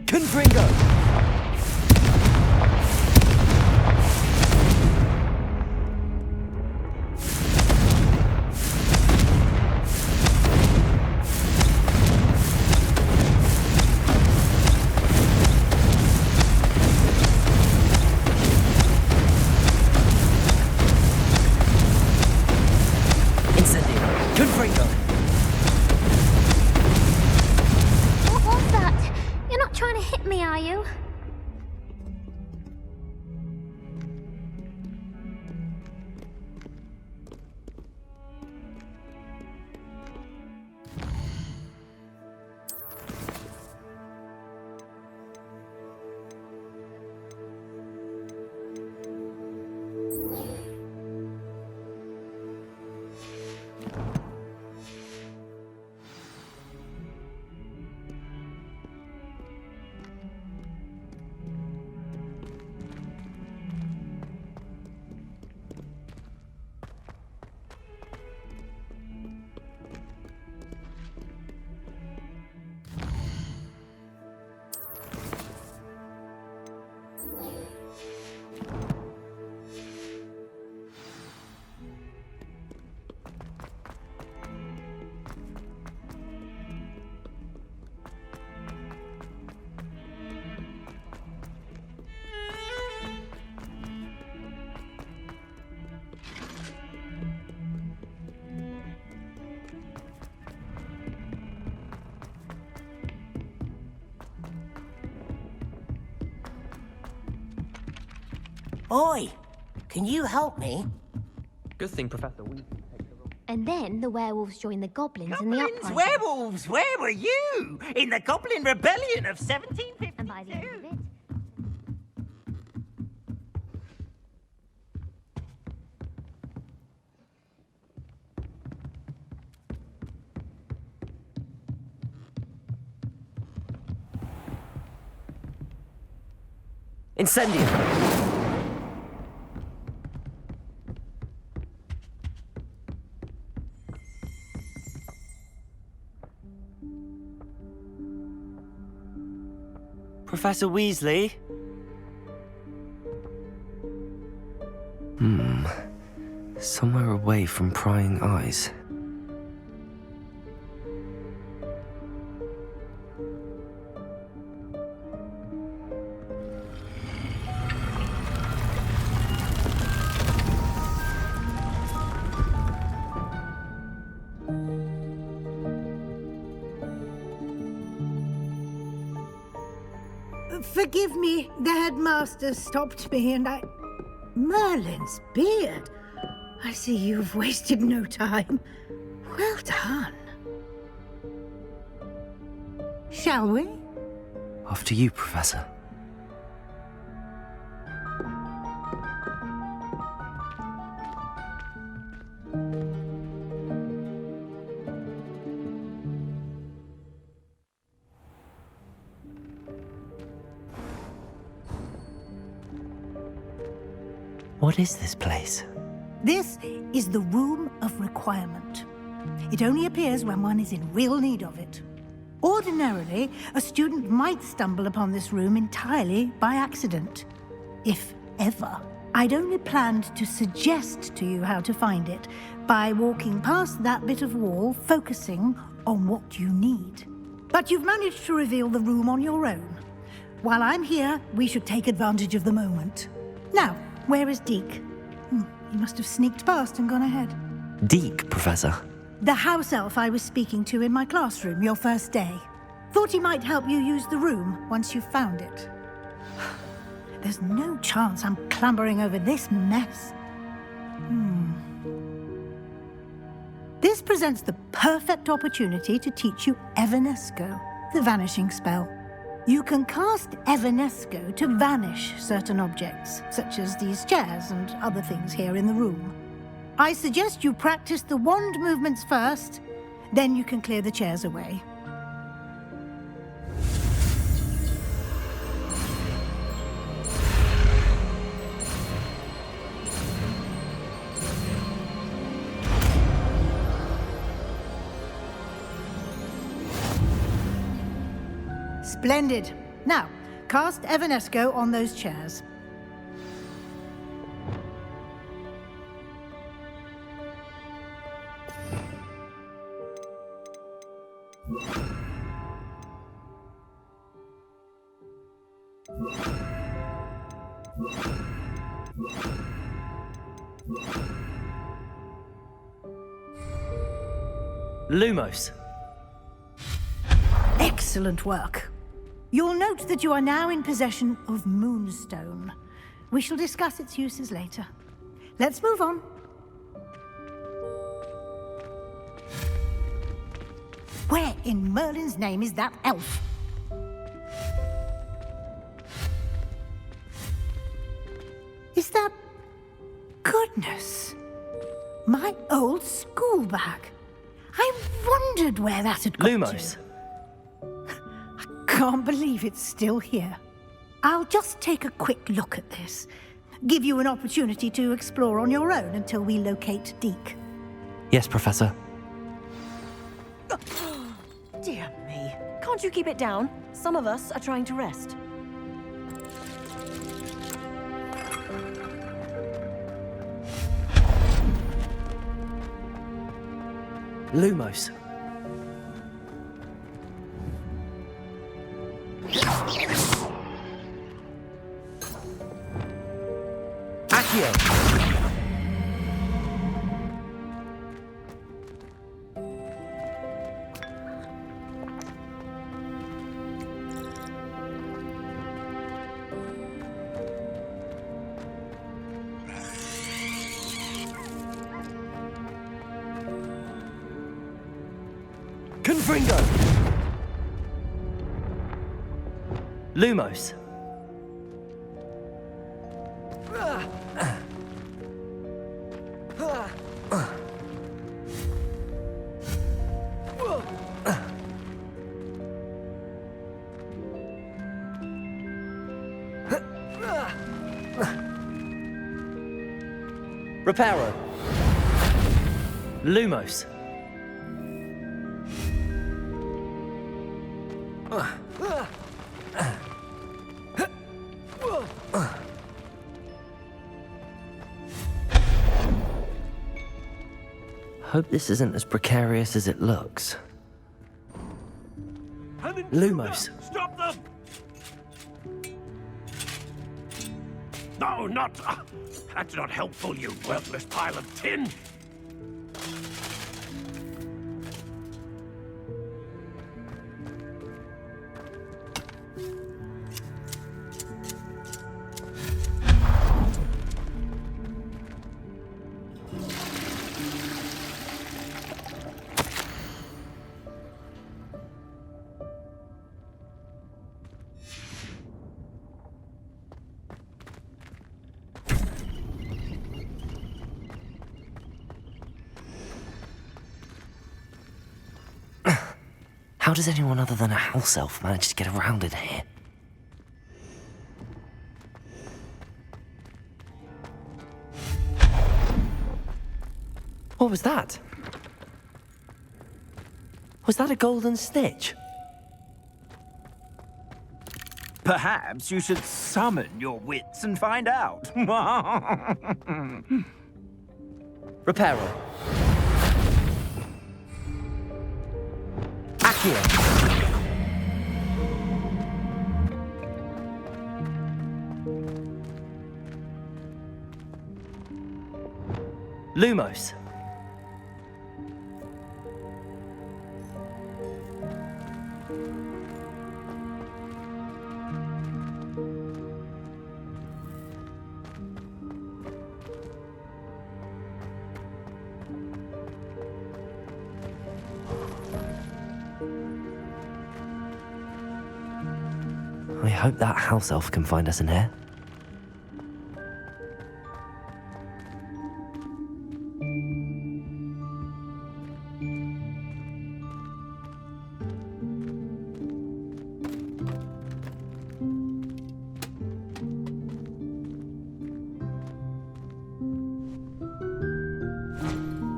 Confringo! What was that? You're not trying to hit me, are you? Oi! Can you help me? Good thing Professor Weasley takes the role. And then the werewolves joined the goblins in the Goblins, uprising. werewolves, where were you? In the Goblin Rebellion of 1752? And by the end of it, Incendium! Professor Weasley? Somewhere away from prying eyes. Forgive me, the headmaster stopped me and I... Merlin's beard. I see you've wasted no time. Well done. Shall we? After you, Professor. What is this place? This is the Room of Requirement. It only appears when one is in real need of it. Ordinarily, a student might stumble upon this room entirely by accident, if ever. I'd only planned to suggest to you how to find it by walking past that bit of wall, focusing on what you need. But you've managed to reveal the room on your own. While I'm here, we should take advantage of the moment. Now, where is Deek? He must have sneaked past and gone ahead. Deek, Professor. The house elf I was speaking to in my classroom your first day. Thought he might help you use the room once you found it. There's no chance I'm clambering over this mess. This presents the perfect opportunity to teach you Evanesco, the vanishing spell. You can cast Evanesco to vanish certain objects, such as these chairs and other things here in the room. I suggest you practice the wand movements first, then you can clear the chairs away. Splendid. Now, cast Evanesco on those chairs. Lumos. Excellent work. You'll note that you are now in possession of Moonstone. We shall discuss its uses later. Let's move on. Where in Merlin's name is that elf? Is that... Goodness! My old school bag. I wondered where that had got Lumos. to. Can't believe it's still here. I'll just take a quick look at this. Give you an opportunity to explore on your own until we locate Deek. Yes, Professor. Dear me. Can't you keep it down? Some of us are trying to rest. Lumos. Accio. Confringo. Lumos. Reparo. Lumos. Hope this isn't as precarious as it looks. Lumos. Stop them! No, not... that's not helpful, you worthless pile of tin! How does anyone other than a house elf manage to get around in here? What was that? Was that a golden stitch? Perhaps you should summon your wits and find out. Reparo. Accio. Lumos. I hope that house elf can find us in here.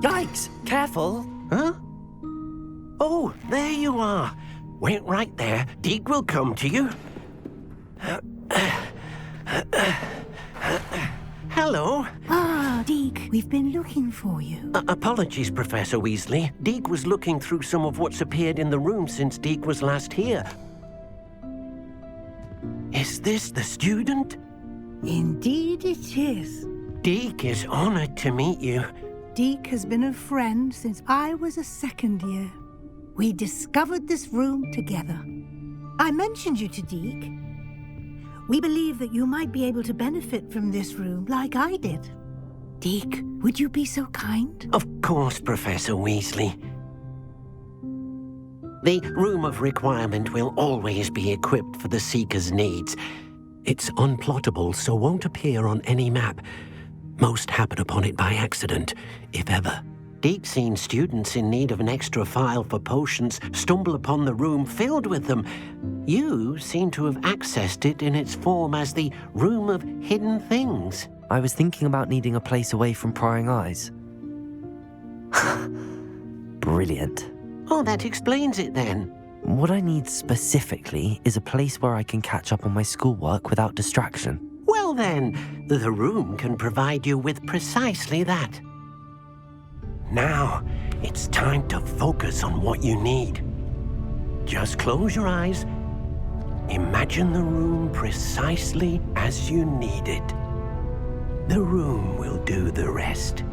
Yikes! Careful! Huh? Oh, there you are. Wait right there. Deek will come to you. Hello. Ah, Deek, we've been looking for you. Apologies, Professor Weasley. Deek was looking through some of what's appeared in the room since Deek was last here. Is this the student? Indeed it is. Deek is honored to meet you. Deek has been a friend since I was a second year. We discovered this room together. I mentioned you to Deek. We believe that you might be able to benefit from this room like I did. Deek, would you be so kind? Of course, Professor Weasley. The Room of Requirement will always be equipped for the Seeker's needs. It's unplottable, so won't appear on any map. Most happen upon it by accident, if ever. Deek's seen students in need of an extra file for potions stumble upon the room filled with them. You seem to have accessed it in its form as the Room of Hidden Things. I was thinking about needing a place away from prying eyes. Brilliant. Oh, that explains it then. What I need specifically is a place where I can catch up on my schoolwork without distraction. Well then, the room can provide you with precisely that. Now, it's time to focus on what you need. Just close your eyes. Imagine the room precisely as you need it. The room will do the rest.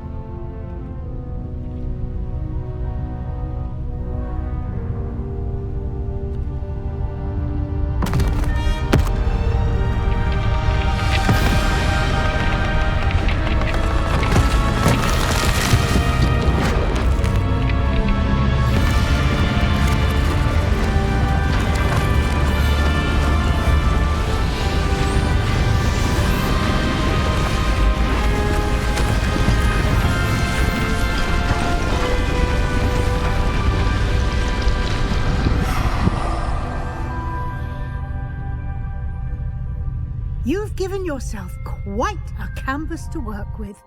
You've given yourself quite a canvas to work with.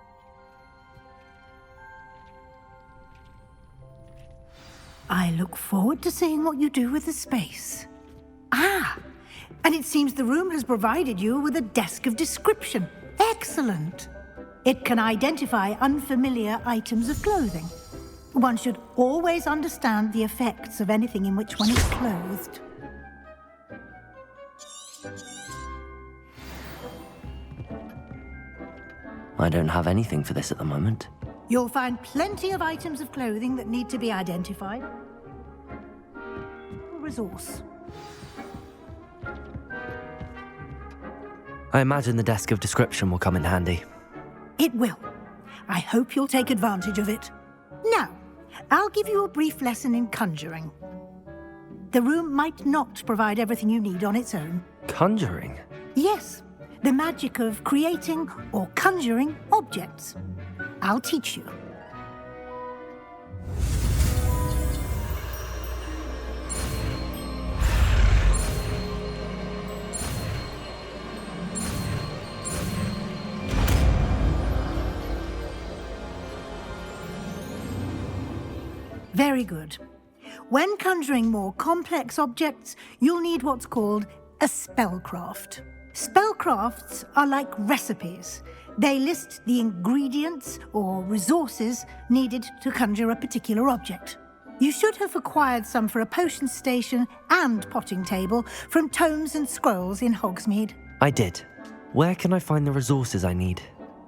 I look forward to seeing what you do with the space. Ah, and it seems the room has provided you with a desk of description. Excellent. It can identify unfamiliar items of clothing. One should always understand the effects of anything in which one is clothed. I don't have anything for this at the moment. You'll find plenty of items of clothing that need to be identified. Resource. I imagine the desk of description will come in handy. It will. I hope you'll take advantage of it. Now, I'll give you a brief lesson in conjuring. The room might not provide everything you need on its own. Conjuring? Yes, the magic of creating or conjuring objects. I'll teach you. Very good. When conjuring more complex objects, you'll need what's called a spellcraft. Spellcrafts are like recipes. They list the ingredients or resources needed to conjure a particular object. You should have acquired some for a potion station and potting table from tomes and scrolls in Hogsmeade. I did. Where can I find the resources I need?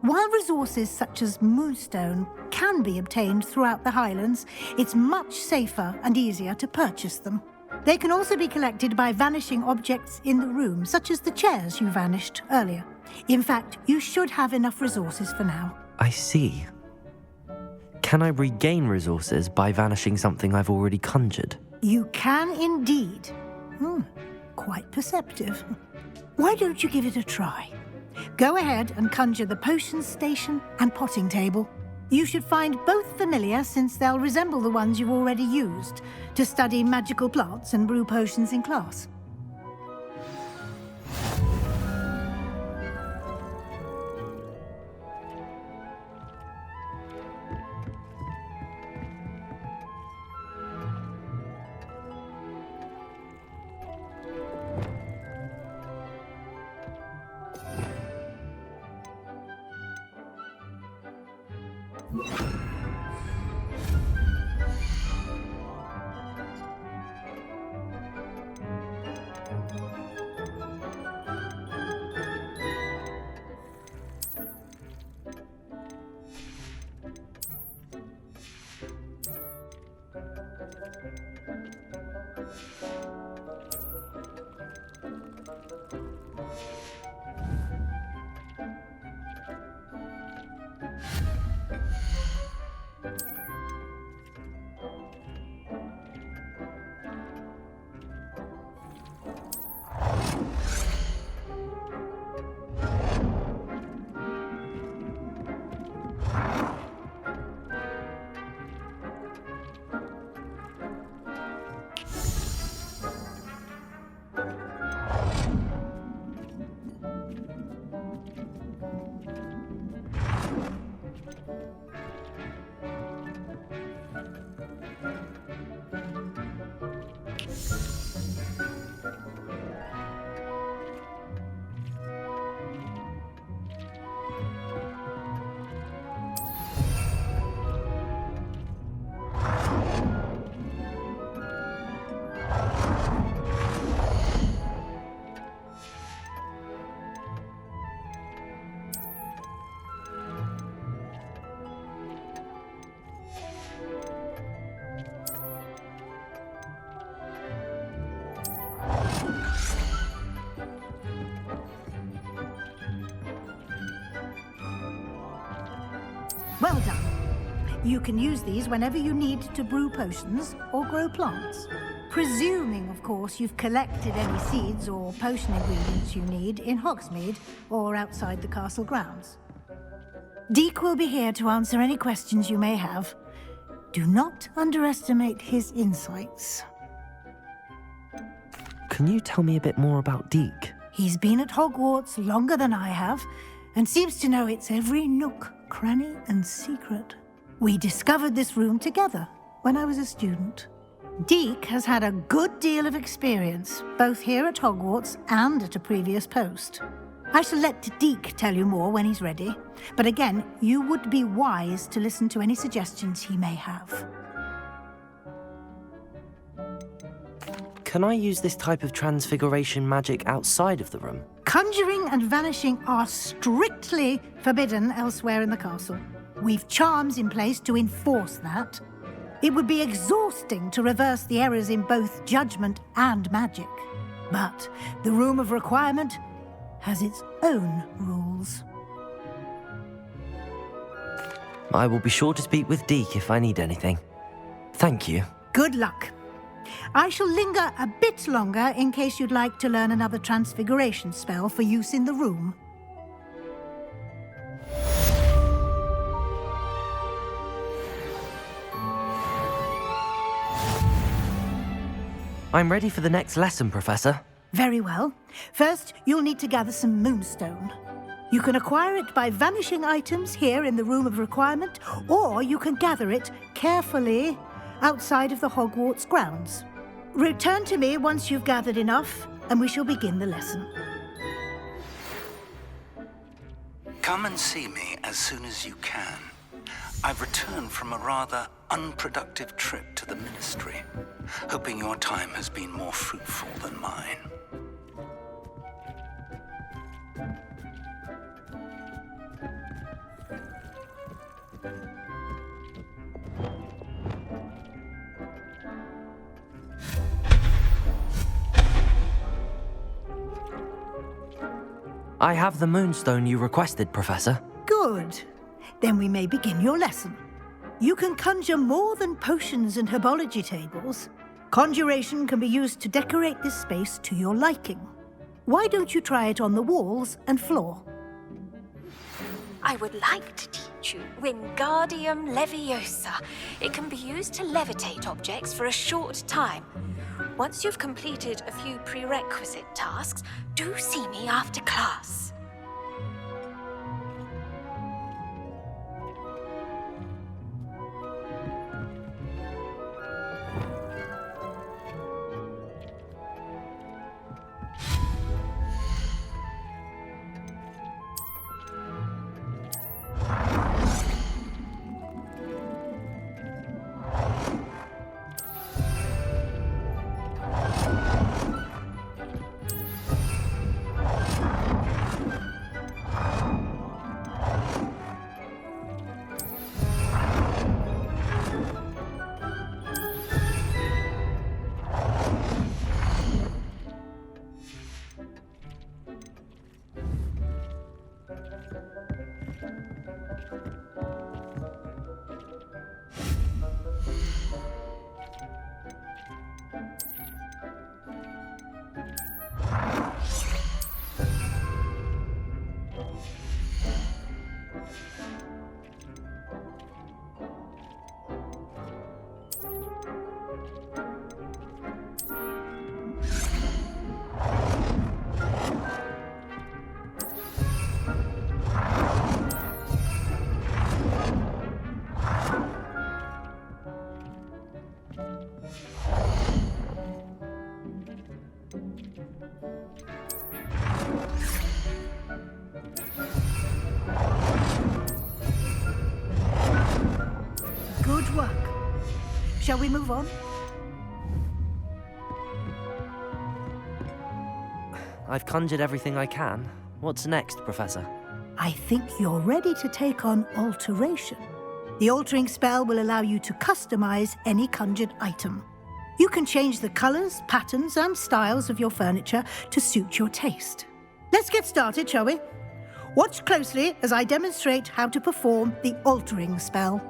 While resources such as Moonstone can be obtained throughout the Highlands, it's much safer and easier to purchase them. They can also be collected by vanishing objects in the room, such as the chairs you vanished earlier. In fact, you should have enough resources for now. I see. Can I regain resources by vanishing something I've already conjured? You can indeed. Quite perceptive. Why don't you give it a try? Go ahead and conjure the potion station and potting table. You should find both familiar, since they'll resemble the ones you've already used to study magical plants and brew potions in class. Well done. You can use these whenever you need to brew potions or grow plants. Presuming, of course, you've collected any seeds or potion ingredients you need in Hogsmeade or outside the castle grounds. Deek will be here to answer any questions you may have. Do not underestimate his insights. Can you tell me a bit more about Deek? He's been at Hogwarts longer than I have, and seems to know its every nook, cranny, and secret. We discovered this room together when I was a student. Deek has had a good deal of experience, both here at Hogwarts and at a previous post. I shall let Deek tell you more when he's ready, but again, you would be wise to listen to any suggestions he may have. Can I use this type of transfiguration magic outside of the room? Conjuring and vanishing are strictly forbidden elsewhere in the castle. We've charms in place to enforce that. It would be exhausting to reverse the errors in both judgment and magic. But the Room of Requirement has its own rules. I will be sure to speak with Deek if I need anything. Thank you. Good luck. I shall linger a bit longer in case you'd like to learn another transfiguration spell for use in the room. I'm ready for the next lesson, Professor. Very well. First, you'll need to gather some Moonstone. You can acquire it by vanishing items here in the Room of Requirement, or you can gather it carefully outside of the Hogwarts grounds. Return to me once you've gathered enough, and we shall begin the lesson. Come and see me as soon as you can. I've returned from a rather unproductive trip to the Ministry, hoping your time has been more fruitful than mine. I have the Moonstone you requested, Professor. Good. Then we may begin your lesson. You can conjure more than potions and herbology tables. Conjuration can be used to decorate this space to your liking. Why don't you try it on the walls and floor? I would like to teach you Wingardium Leviosa. It can be used to levitate objects for a short time. Once you've completed a few prerequisite tasks, do see me after class. Good work. Shall we move on? I've conjured everything I can. What's next, Professor? I think you're ready to take on Alteration. The altering spell will allow you to customize any conjured item. You can change the colors, patterns, and styles of your furniture to suit your taste. Let's get started, shall we? Watch closely as I demonstrate how to perform the altering spell.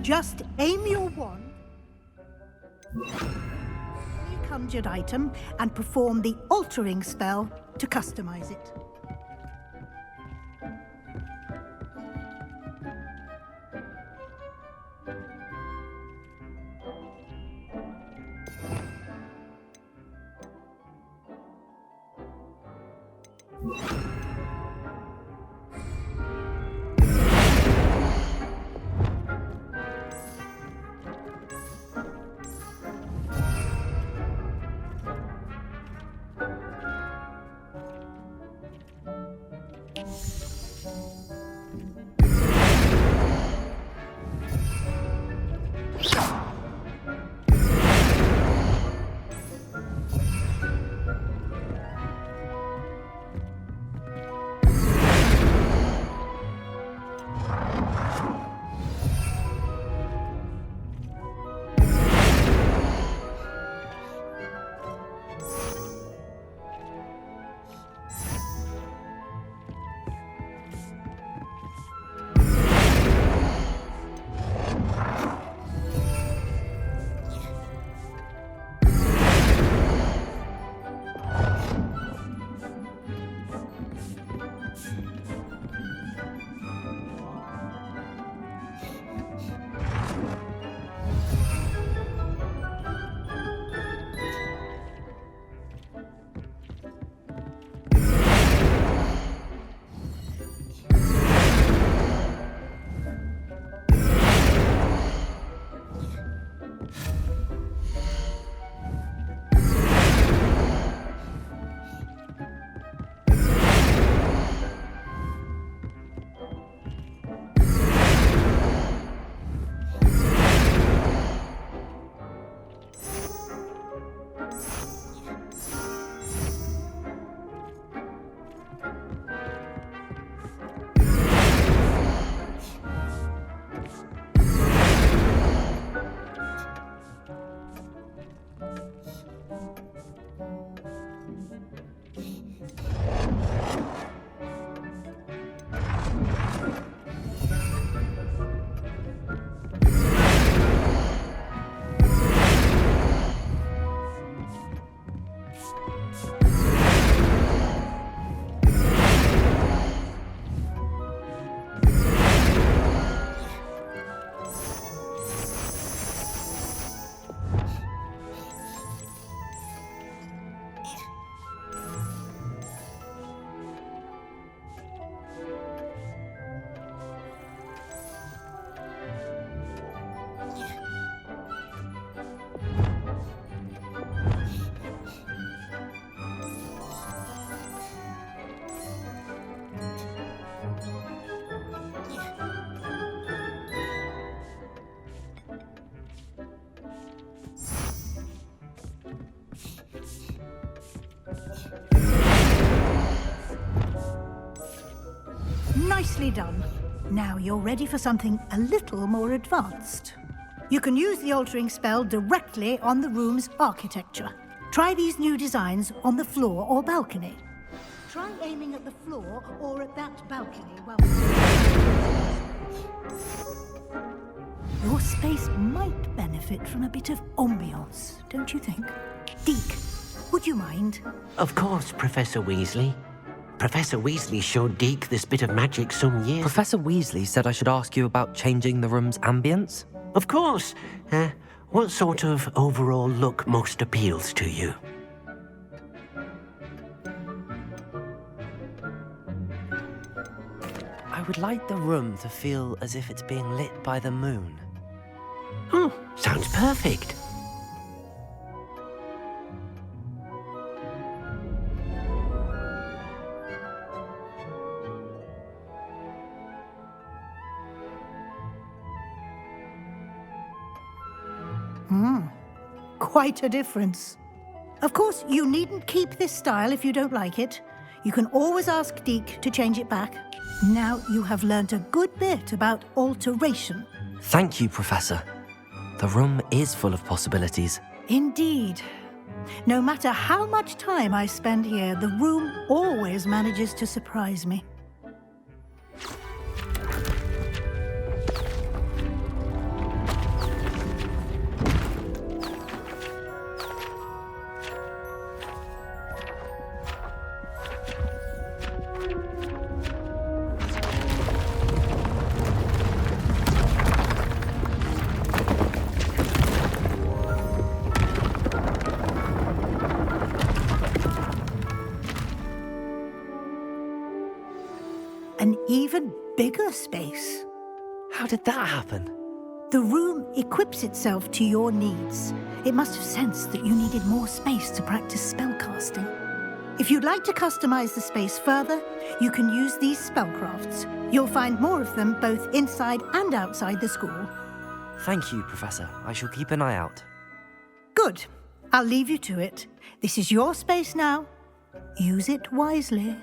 Just aim your wand, any conjured item, and perform the altering spell to customize it. Nicely done. Now you're ready for something a little more advanced. You can use the altering spell directly on the room's architecture. Try these new designs on the floor or balcony. Try aiming at the floor or at that balcony while... Your space might benefit from a bit of ambiance, don't you think? Deek, would you mind? Of course, Professor Weasley. Professor Weasley showed Deek this bit of magic some years... Professor Weasley said I should ask you about changing the room's ambience? Of course. What sort of overall look most appeals to you? I would like the room to feel as if it's being lit by the moon. Oh, sounds perfect. Quite a difference. Of course, you needn't keep this style if you don't like it. You can always ask Deek to change it back. Now you have learnt a good bit about alteration. Thank you, Professor. The room is full of possibilities. Indeed. No matter how much time I spend here, the room always manages to surprise me. An even bigger space. How did that happen? The room equips itself to your needs. It must have sensed that you needed more space to practice spellcasting. If you'd like to customize the space further, you can use these spellcrafts. You'll find more of them both inside and outside the school. Thank you, Professor. I shall keep an eye out. Good. I'll leave you to it. This is your space now. Use it wisely.